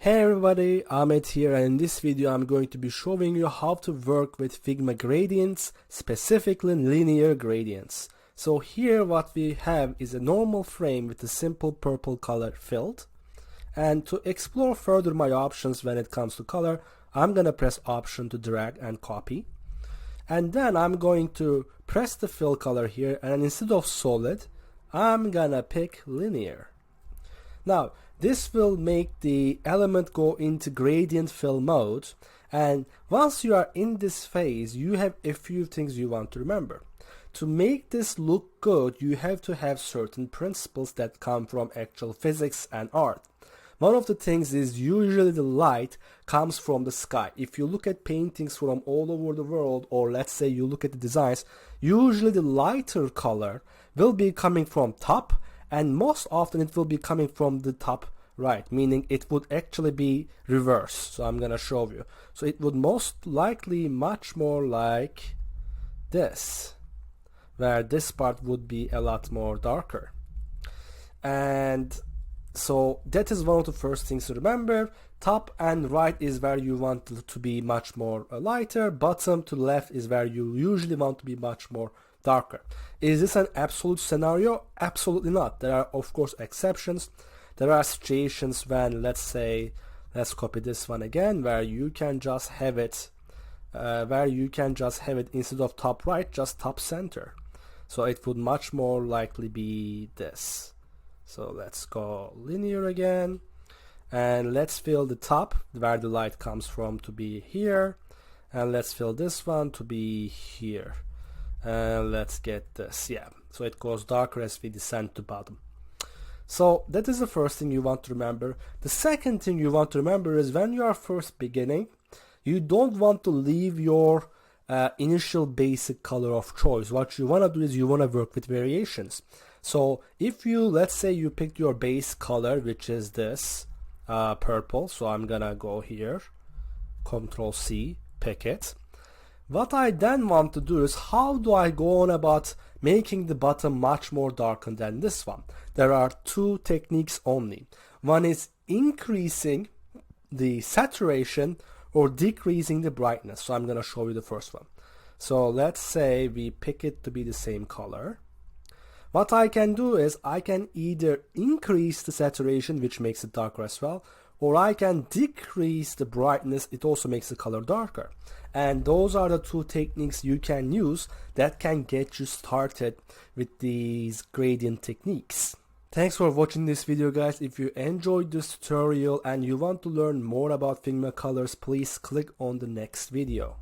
Hey everybody, Ahmet here, and in this video I'm going to be showing you how to work with Figma gradients, specifically linear gradients. So here what we have is a normal frame with a simple purple color filled. And to explore further my options when it comes to color, I'm gonna press Option to drag and copy. And then I'm going to press the fill color here, and instead of solid, I'm gonna pick linear. Now, this will make the element go into gradient fill mode, and once you are in this phase, you have a few things you want to remember. To make this look good, you have to have certain principles that come from actual physics and art. One of the things is usually the light comes from the sky. If you look at paintings from all over the world, or let's say you look at the designs, usually the lighter color will be coming from top, and most often it will be coming from the top right, meaning it would actually be reversed. So I'm gonna show you. So it would most likely much more like this, where this part would be a lot more darker. And so that is one of the first things to remember. Top and right is where you want it to be much more lighter. Bottom to left is where you usually want to be much more darker. Is this an absolute scenario? Absolutely not. There are of course exceptions. There are situations when, let's say, let's copy this one again, where you can just have it instead of top right, just top center. So it would much more likely be this. So let's go linear again, and let's fill the top where the light comes from to be here, and let's fill this one to be here. And let's get this, yeah, so it goes darker as we descend to bottom. So that is the first thing you want to remember. The second thing you want to remember is when you are first beginning, you don't want to leave your initial basic color of choice. What you want to do is you want to work with variations. So if you, let's say you picked your base color, which is this purple, so I'm gonna go here, Control C, pick it. What I then want to do is, how do I go on about making the bottom much more darkened than this one? There are two techniques only. One is increasing the saturation or decreasing the brightness. So I'm going to show you the first one. So let's say we pick it to be the same color. What I can do is I can either increase the saturation, which makes it darker as well, or I can decrease the brightness. It also makes the color darker. And those are the two techniques you can use that can get you started with these gradient techniques. Thanks for watching this video, guys. If you enjoyed this tutorial and you want to learn more about Figma colors, please click on the next video.